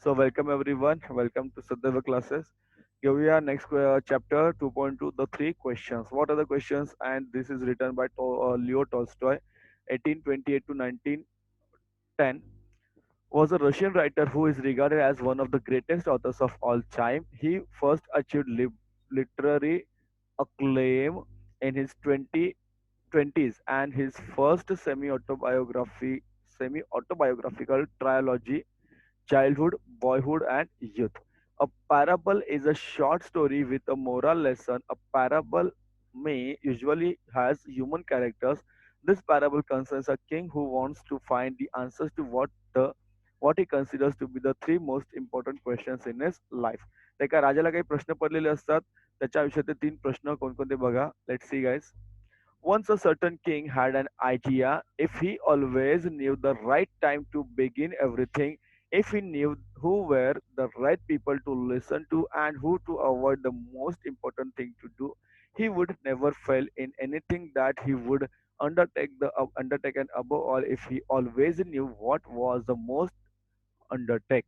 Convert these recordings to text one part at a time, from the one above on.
So welcome everyone. Welcome to Sadhava classes. Here we are next chapter 2.2, the three questions. What are the questions? And this is written by Leo Tolstoy, 1828 to 1910. Was a Russian writer who is regarded as one of the greatest authors of all time. He first achieved literary acclaim in his 20s, and his first semi-autobiographical trilogy, Childhood, Boyhood, and Youth. A parable is a short story with a moral lesson. A parable may usually has human characters. This parable concerns a king who wants to find the answers to what he considers to be the three most important questions in his life. त्या एका राजाला काही प्रश्न पडलेले असतात. त्याच्या आयुष्यातील तीन प्रश्न कोणकोणते बघा. Let's see guys. Once a certain king had an idea. If he always knew the right time to begin everything, if he knew who were the right people to listen to and who to avoid, the most important thing to do, he would never fail in anything that he would undertake, and above all, if he always knew what was the most undertake.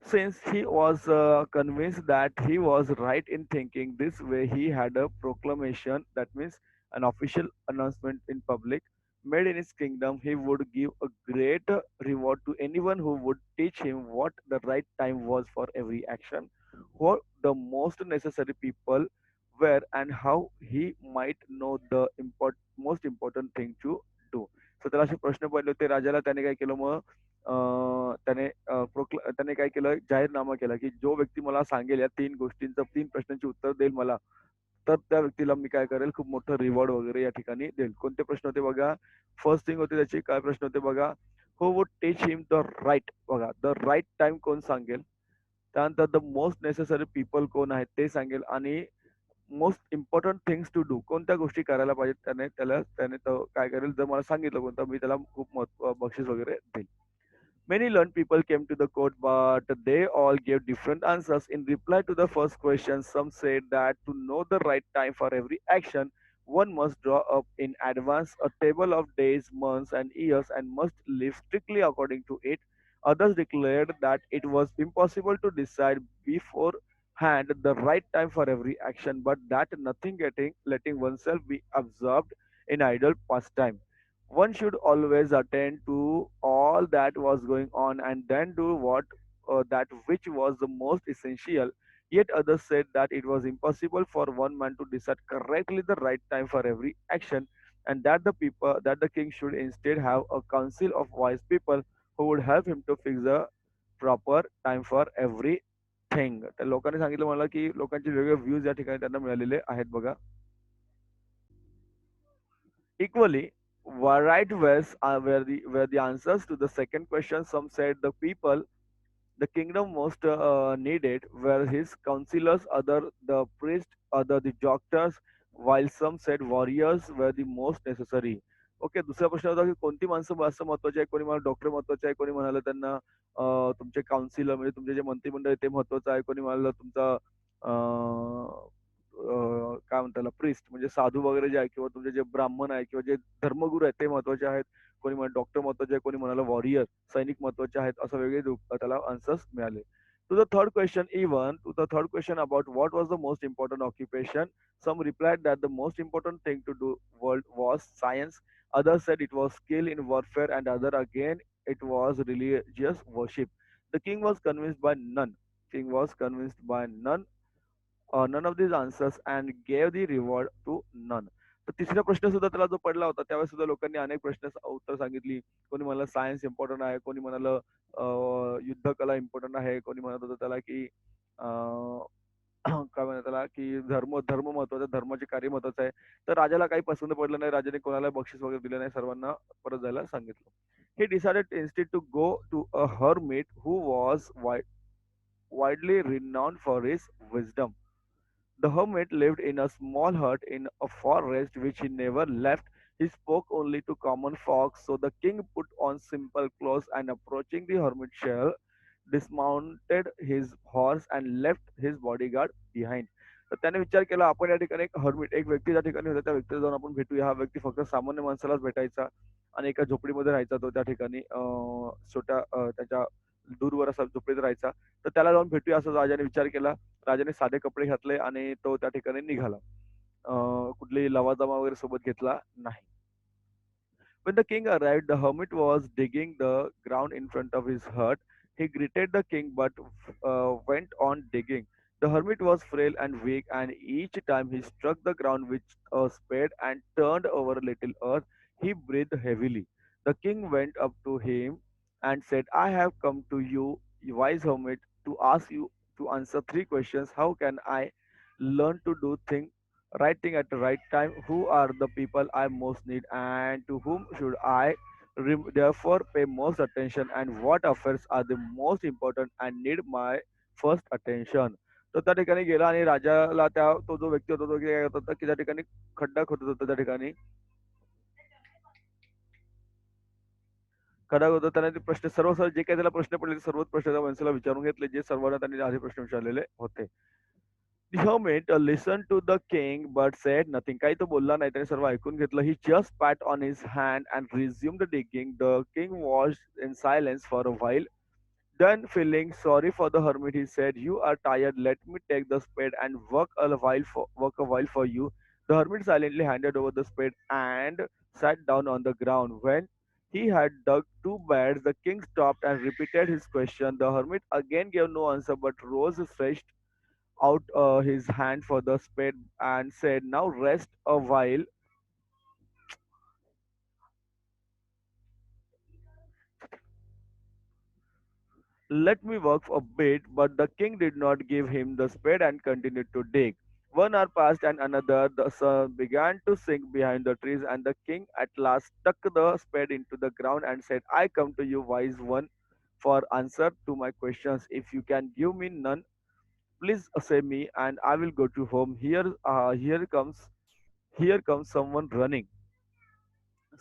Since he was convinced that he was right in thinking this way, he had a proclamation, that means an official announcement in public, made in his kingdom. He would give a great reward to anyone who would teach him what the right time was for every action, what the most necessary people were, and how he might know the most important thing to do. So त्याला असे प्रश्न पडले होते राजाला. त्याने काय केलं मग, त्याने काय केलं, जाहीरनामा केला की जो व्यक्ती मला सांगेल या तीन गोष्टींचं, तीन प्रश्नांची उत्तर देईल मला, तर त्या व्यक्तीला मी काय करेल, खूप मोठं रिवॉर्ड वगैरे या ठिकाणी देईल. कोणते प्रश्न होते बघा. फर्स्ट थिंग होते त्याची, काय प्रश्न होते बघा. Who would teach him the right, बघा द राईट टाइम कोण सांगेल. त्यानंतर द मोस्ट नेसेसरी पीपल कोण आहेत ते सांगेल. आणि most important things to do, कोणत्या गोष्टी करायला पाहिजेत, त्याने तो काय करेल, जर मला सांगितलं कोणतं, मी त्याला खूप बक्षीस वगैरे देईल. Many learned people came to the court, but they all gave different answers. In reply to the first question, some said that to know the right time for every action, one must draw up in advance a table of days, months, and years and must live strictly according to it. Others declared that it was impossible to decide beforehand the right time for every action, but that nothing letting oneself be absorbed in idle pastime. One should always attend to all that was going on and then do that which was the most essential. Yet others said that it was impossible for one man to decide correctly the right time for every action, and that the king should instead have a council of wise people who would help him to fix the proper time for everything. तर लोकांनी सांगितलं मला की लोकांचे वेगवेगळे views या ठिकाणी त्यांना मिळालेले आहेत बघा. Equally, right were the answers to the second question. Some said the kingdom most needed were his counselors, other the priest, other the doctors, while some said warriors were the most necessary. Okay. दुसरा प्रश्न होता की कोणती माणसं जास्त महत्वाची आहे. कोणी म्हणाल डॉक्टर महत्वाचे आहे, कोणी म्हणालं त्यांना तुमचे काउन्सिलर म्हणजे तुमचे जे मंत्रिमंडळ आहे ते महत्वाचं आहे, कोणी म्हणालं तुमचा काय म्हणतात त्याला, प्रिस्ट म्हणजे साधू वगैरे जे आहे, किंवा तुमचे जे ब्राह्मण आहे किंवा जे धर्मगुरू आहेत ते महत्वाचे आहेत. कोणी म्हणाल डॉक्टर महत्वाचे आहे, कोणी म्हणाला वॉरियर सैनिक महत्वाचे आहेत. असं वेगळे त्याला आन्सर्स मिळाले. To the third question about what was the most important occupation, some replied that the most important thing to do world was science. Others said it was skill in warfare, and other again it was religious worship. The king was convinced by none. King was convinced by none of these answers and gave the reward to none. तर तिसरा प्रश्न सुद्धा त्याला जो पडला होता त्यावेळेस सुद्धा लोकांनी अनेक प्रश्न उत्तर सांगितली. कोणी म्हणालं सायन्स इम्पॉर्टंट आहे, कोणी म्हणालं युद्धकला इम्पॉर्टंट आहे, कोणी म्हणत होतं त्याला की काय म्हणतात त्याला की धर्म धर्म महत्वाचा, धर्माचे कार्य महत्वाचं आहे. तर राजाला काही पसंत पडलं नाही. राजाने कोणाला बक्षीस वगैरे दिलं नाही, सर्वांना परत जायला सांगितलं. He decided instead to go to a hermit who was widely renowned for his wisdom. The hermit lived in a small hut in a forest which he never left. He spoke only to common folk, so the king put on simple clothes and approaching the hermit shell, dismounted his horse and left his bodyguard behind. तर त्याने विचार केला, आपण या ठिकाणी एक hermit, एक व्यक्ती त्या ठिकाणी होता, त्या व्यक्तीला जाऊन आपण भेटूया. हा व्यक्ती फक्त सामान्य माणसालाच भेटायचा आणि एका झोपडीमध्ये राहायचा तो त्या ठिकाणी, छोट्या त्याच्या दूरवर असा झोपडीत राहायचा. तर त्याला जाऊन भेटूया असं राजाने विचार केला. राजाने साधे कपडे घातले आणि तो त्या ठिकाणी निघाला. कुठलीही लवाजमा वगैरे सोबत घेतला नाही. When the king arrived, the hermit was digging the ground in front of his hut. He greeted the king but went on digging. The hermit was frail and weak, and each time he struck the ground with a spade and turned over a little earth, he breathed heavily. The king went up to him and said, I have come to you, you wise hermit, to ask you to answer three questions. How can I learn to do things right thing at the right time? Who are the people I most need, and to whom should I therefore pay most attention, and what affairs are the most important and need my first attention? तो त्या ठिकाणी गेला आणि राजाला त्या तो जो व्यक्ती होता तो काय करत होता की त्या ठिकाणी खड्डा खोदत होता त्या ठिकाणी खड्डा खोदत त्याने ते प्रश्न सर्व जे काही त्याला प्रश्न पडले ते सर्वच प्रश्न त्या माणसाला विचारून घेतले जे सर्वांना त्यांनी आधी प्रश्न विचारलेले होते. The hermit listened to the king but said nothing. काही तो बोलला नाही. त्याने सर्व ऐकून घेतलं. He just pat on his hand and resumed digging. The king watched in silence for a while. Then, feeling sorry for the hermit, he said, "You are tired. Let me take the spade and work a while for you." The hermit silently handed over the spade and sat down on the ground. When he had dug two beds, the king stopped and repeated his question. The hermit again gave no answer but rose, stretched out his hand for the spade and said, Now rest a while. Let me work a bit. But the king did not give him the spade and continued to dig. 1 hour passed and another. The sun began to sink behind the trees, and the king at last stuck the spade into the ground and said, I come to you, wise one, for answer to my questions. If you can give me none, please say me, and I will go to home. Here comes someone running.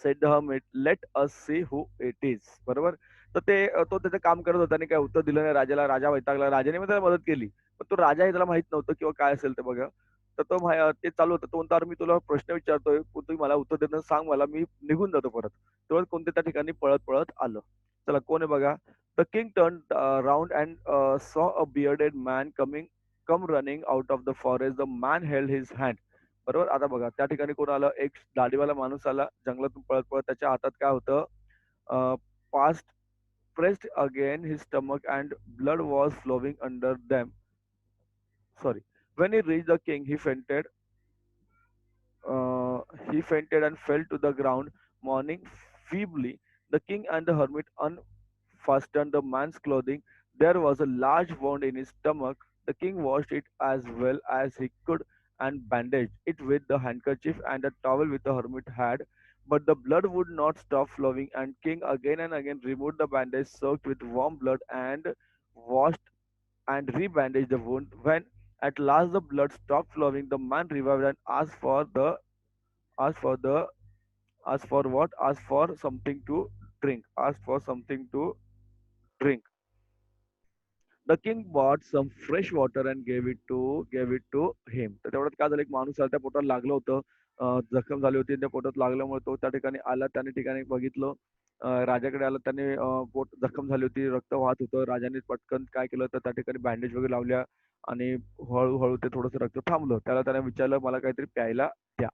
Said the hermit let us see who it is. बरोबर. तर ते तो त्याचं काम करत होता आणि काही उत्तर दिलं नाही राजाला. राजा वैतागला. राजाने मग त्याला मदत केली. पण तो राजा हे त्याला माहित नव्हतं किंवा काय असेल ते बघा. तर तो ते चालू होतं. तो म्हणतो, "अरे मी तुला प्रश्न विचारतोय, तू मला उत्तर देत सांग मला, मी निघून जातो परत." तेव्हा कोणते त्या ठिकाणी पळत आलं. चला कोण आहे बघा. The king turn round and saw a bearded man come running out of the forest. The man held his hand. बरोबर. आता बघा त्या ठिकाणी कोण आलं, एक दाढीवाला माणूस आला जंगलातून पळत पळत. त्याच्या हातात काय होतं, past pressed again his stomach and blood was flowing under them. Sorry. When he reached the king, uh, he fainted and fell to the ground, mourning feebly. The king and the hermit unfastened the man's clothing. There was a large wound in his stomach. The king washed it as well as he could and bandaged it with the handkerchief and the towel which the hermit had. But the blood would not stop flowing, and king again and again removed the bandage soaked with warm blood and washed and rebandaged the wound. When at last the blood stopped flowing, the man revived and asked for the asked for what? Asked for something to drink. Asked for something to drink. The king bought some fresh water and gave it to him. तर तेवढ्यात काय झालं, एक माणूस आला, त्या पोटाला लागलं होतं. जखम झाली होती. त्या पोटात लागल्यामुळे तो त्या ठिकाणी आला. त्याने ठिकाणी बघितलं. राजाकडे आला. त्याने पोट जखम झाली होती. रक्त वाहत होतं. राजाने पटकन काय केलं तर त्या ठिकाणी बँडेज वगैरे लावल्या आणि हळू ते थोडंसं रक्त थांबलं. त्याला त्याने विचारलं, मला काहीतरी प्यायला द्या.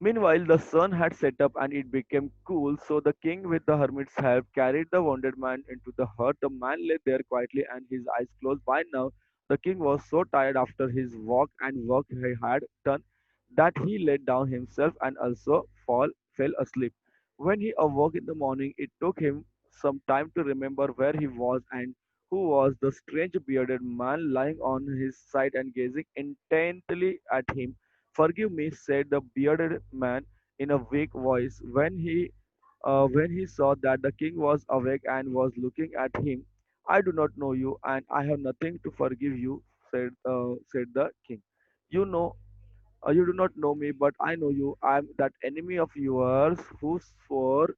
Meanwhile, the sun had set up and it became cool, so the king, with the hermit's help, carried the wounded man into the hut. The man lay there quietly and his eyes closed. By now, the king was so tired after his walk and work he had done that he laid down himself and also fell asleep. When he awoke in the morning, it took him some time to remember where he was and who was the strange bearded man lying on his side and gazing intently at him. Forgive me, said the bearded man in a weak voice, when he saw that the king was awake and was looking at him. I do not know you, and I have nothing to forgive you, said the king. You know, you do not know me, but I know you. I am that enemy of yours who swore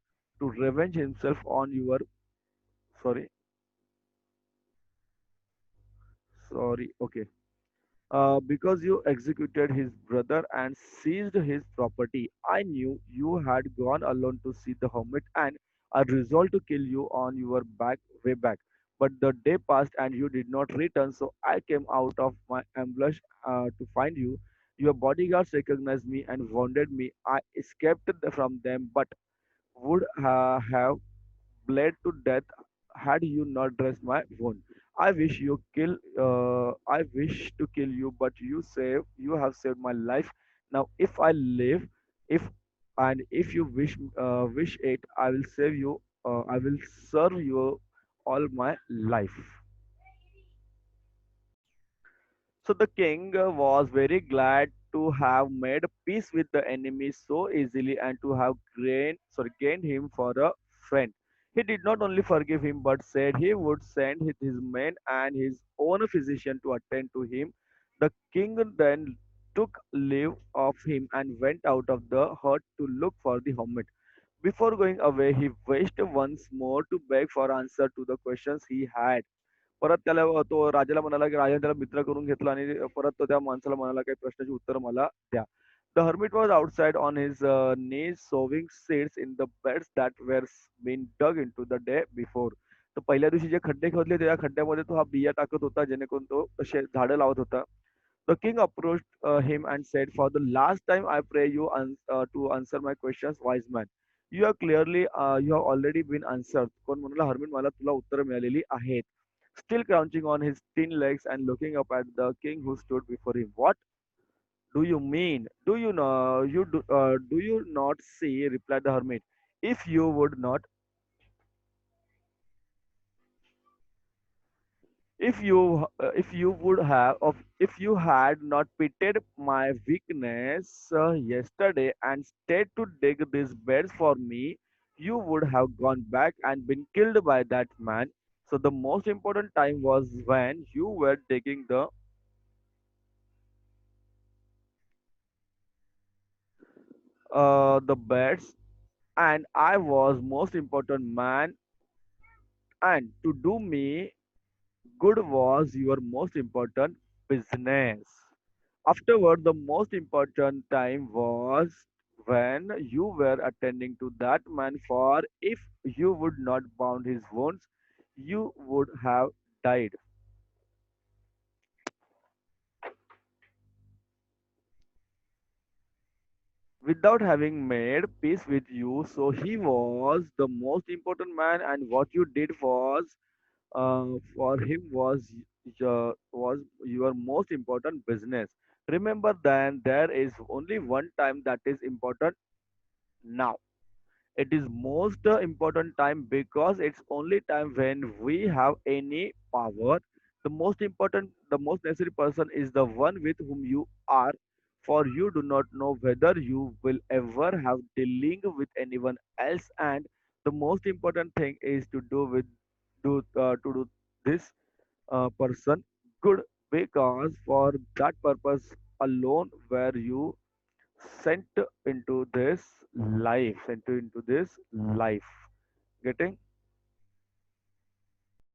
to revenge himself on your. Sorry, okay. Because you executed his brother and seized his property. I knew you had gone alone to see the hermit, and I resolved to kill you on your back way back. But the day passed and you did not return, so I came out of my ambush to find you. Your bodyguards recognized me and wounded me. I escaped from them, but would have bled to death had you not dressed my wound. I wish to kill you, but you have saved my life. Now, if I live, if if you wish it, I will save you. I will serve you all my life. So the king was very glad to have made peace with the enemy so easily and to have gained him for a friend. He did not only forgive him but said he would send his men and his own physician to attend to him. The king then took leave of him and went out of the hut to look for the hermit. Before going away, he wished once more to beg for answer to the questions he had. परत त्याला तो राजाला म्हणाला की राजाने त्याला मित्र करून घेतला आणि परत तो त्या माणसाला म्हणाला काही प्रश्नाची उत्तर मला द्या. The hermit was outside on his knees sowing seeds in the beds that were been dug into the day before. तर पहिल्या दिवशी जे खड्डे खोदले त्या खड्ड्यामध्ये तो हा बिया टाकत होता जेणेकरून तो तसे झाडं लावत होता. The king approached him and said, "For the last time, I pray you to answer my questions, wise man. You have already been answered." कोण म्हणाला, "हरमीन, मला तुला उत्तर मिळालेली आहेत." Still crouching on his thin legs and looking up at the king who stood before him. "What do you mean? Do you not see?" replied the hermit. "If you would not if you would have if you had not pitied my weakness yesterday and stayed to dig these beds for me, you would have gone back and been killed by that man. So the most important time was when you were digging the beds, and I was most important man, and to do me good was your most important business. Afterward, the most important time was when you were attending to that man, for if you would not bound his wounds, you would have died. Without having made peace with you, so he was the most important man, and what you did for him was your most important business. Remember, then there is only one time that is important now. It is most important time because it's only time when we have any power. The most necessary person is the one with whom you are, for you do not know whether you will ever have dealing with anyone else, and the most important thing is to do this person good, because for that purpose alone were you sent into this into this life. Getting?